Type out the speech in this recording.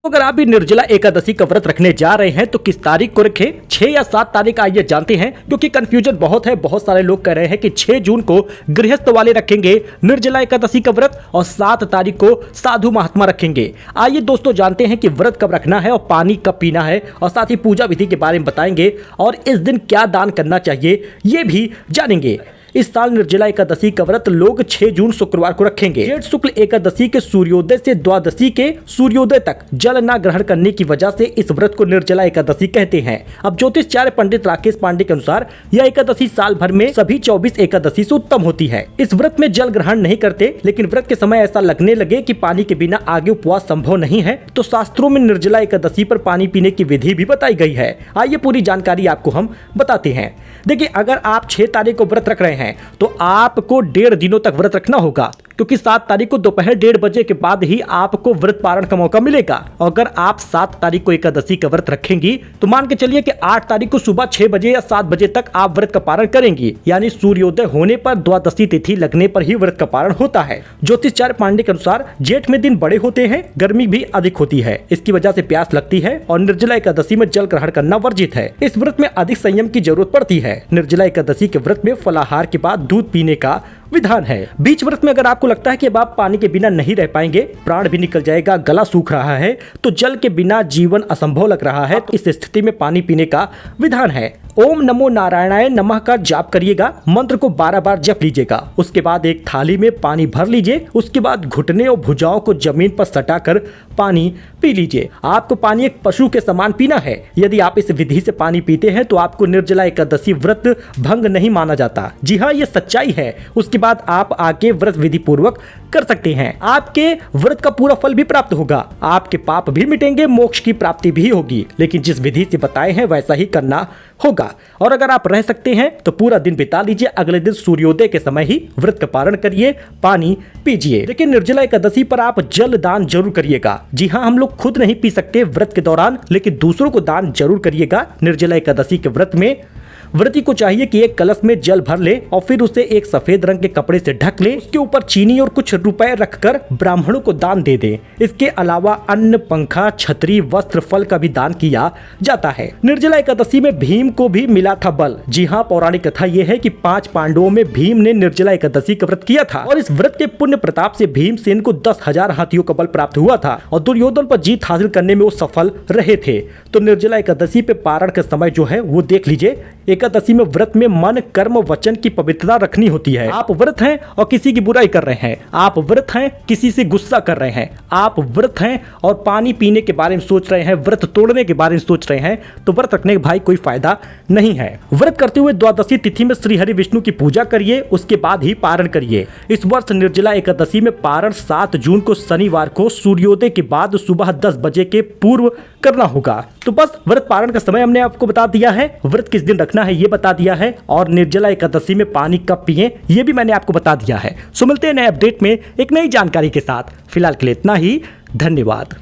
अगर आप भी निर्जला एकादशी का व्रत रखने जा रहे हैं तो किस तारीख को रखें, 6 या 7 तारीख आइए जानते हैं, क्योंकि कंफ्यूजन बहुत है। बहुत सारे लोग कह रहे हैं कि 6 जून को गृहस्थ वाले रखेंगे निर्जला एकादशी का व्रत और 7 तारीख को साधु महात्मा रखेंगे। आइए दोस्तों जानते हैं कि व्रत कब रखना है और पानी कब पीना है, और साथ ही पूजा विधि के बारे में बताएंगे और इस दिन क्या दान करना चाहिए ये भी जानेंगे। इस साल निर्जला एकादशी का व्रत लोग 6 जून शुक्रवार को रखेंगे। जेठ शुक्ल एकादशी के सूर्योदय से द्वादशी के सूर्योदय तक जल न ग्रहण करने की वजह से इस व्रत को निर्जला एकादशी कहते हैं। अब ज्योतिषाचार्य पंडित राकेश पांडे के अनुसार यह एकादशी साल भर में सभी 24 एकादशी से उत्तम होती है। इस व्रत में जल ग्रहण नहीं करते, लेकिन व्रत के समय ऐसा लगने लगे कि पानी के बिना आगे उपवास संभव नहीं है, तो शास्त्रों में निर्जला एकादशी पर पानी पीने की विधि भी बताई गई है। आइए पूरी जानकारी आपको हम बताते हैं। देखिए, अगर आप 6 तारीख को व्रत रख रहे हैं तो आपको 1.5 दिनों तक व्रत रखना होगा, क्योंकि 7 तारीख को दोपहर 1:30 बजे के बाद ही आपको व्रत पारण का मौका मिलेगा। और अगर आप 7 तारीख को एकादशी का व्रत रखेंगी तो मान के चलिए कि 8 तारीख को सुबह 6 बजे या 7 बजे तक आप व्रत का पारण करेंगी, यानी सूर्योदय होने पर द्वादशी तिथि लगने पर ही व्रत का पारण होता है। ज्योतिषाचार्य पांडे के अनुसार जेठ में दिन बड़े होते हैं, गर्मी भी अधिक होती है, इसकी वजह से प्यास लगती है और निर्जला एकादशी में जल ग्रहण करना वर्जित है। इस व्रत में अधिक संयम की जरूरत पड़ती है। निर्जला एकादशी के व्रत में फलाहार के बाद दूध पीने का विधान है। बीच व्रत में अगर आपको लगता है कि अब आप पानी के बिना नहीं रह पाएंगे, प्राण भी निकल जाएगा, गला सूख रहा है, तो जल के बिना जीवन असंभव लग रहा है, तो इस स्थिति में पानी पीने का विधान है। ओम नमो नारायणाय नमः का जाप करिएगा, मंत्र को 12 बार जप लीजिएगा। उसके बाद एक थाली में पानी भर लीजिए, उसके बाद घुटने और भुजाओं को जमीन पर सटाकर पानी पी लीजिए। आपको पानी एक पशु के समान पीना है। यदि आप इस विधि से पानी पीते हैं तो आपको निर्जला एकादशी व्रत भंग नहीं माना जाता। जी हाँ, ये सच्चाई है। उसके बाद आप आगे व्रत विधि पूर्वक कर सकते हैं। आपके व्रत का पूरा फल भी प्राप्त होगा, आपके पाप भी मिटेंगे, मोक्ष की प्राप्ति भी होगी। लेकिन जिस विधि से बताए हैं वैसा ही करना होगा। और अगर आप रह सकते हैं तो पूरा दिन बिता लीजिए, अगले दिन सूर्योदय के समय ही व्रत का पारण करिए, पानी पीजिए। लेकिन निर्जला एकादशी पर आप जल दान जरूर करिएगा। जी हाँ, हम लोग खुद नहीं पी सकते व्रत के दौरान, लेकिन दूसरों को दान जरूर करिएगा। निर्जला एकादशी के व्रत में व्रती को चाहिए कि एक कलश में जल भर ले और फिर उसे एक सफेद रंग के कपड़े से ढक ले, उसके ऊपर चीनी और कुछ रुपए रखकर ब्राह्मणों को दान दे दे। इसके अलावा अन्न, पंखा, छतरी, वस्त्र, फल का भी दान किया जाता है। निर्जला एकादशी में भीम को भी मिला था बल। जी हाँ, पौराणिक कथा यह है कि 5 पांडवों में भीम ने निर्जला एकादशी का व्रत किया था और इस व्रत के पुण्य प्रताप से भीमसेन को 10,000 हाथियों का बल प्राप्त हुआ था और दुर्योधन पर जीत हासिल करने में वो सफल रहे थे। तो निर्जला एकादशी पे पारण का समय जो है वो देख लीजिए। एकादशी में व्रत में मन, कर्म, वचन की पवित्रता रखनी होती है। आप व्रत हैं और किसी की बुराई कर रहे हैं, आप व्रत हैं किसी से गुस्सा कर रहे हैं, आप व्रत हैं और पानी पीने के बारे में सोच रहे हैं, व्रत तोड़ने के बारे में सोच रहे हैं, तो व्रत रखने का भाई कोई फायदा नहीं है। व्रत करते हुए द्वादशी तिथि में श्री हरि विष्णु की पूजा करिए, उसके बाद ही पारण करिए। इस वर्ष निर्जला एकादशी में पारण 7 जून को शनिवार को सूर्योदय के बाद सुबह 10 बजे के पूर्व करना होगा। तो बस व्रत पारण का समय हमने आपको बता दिया है, व्रत किस दिन रखना है ये बता दिया है, और निर्जला एकादशी में पानी कब पिए ये भी मैंने आपको बता दिया है। सो मिलते हैं नए अपडेट में एक नई जानकारी के साथ। फिलहाल के लिए इतना ही, धन्यवाद।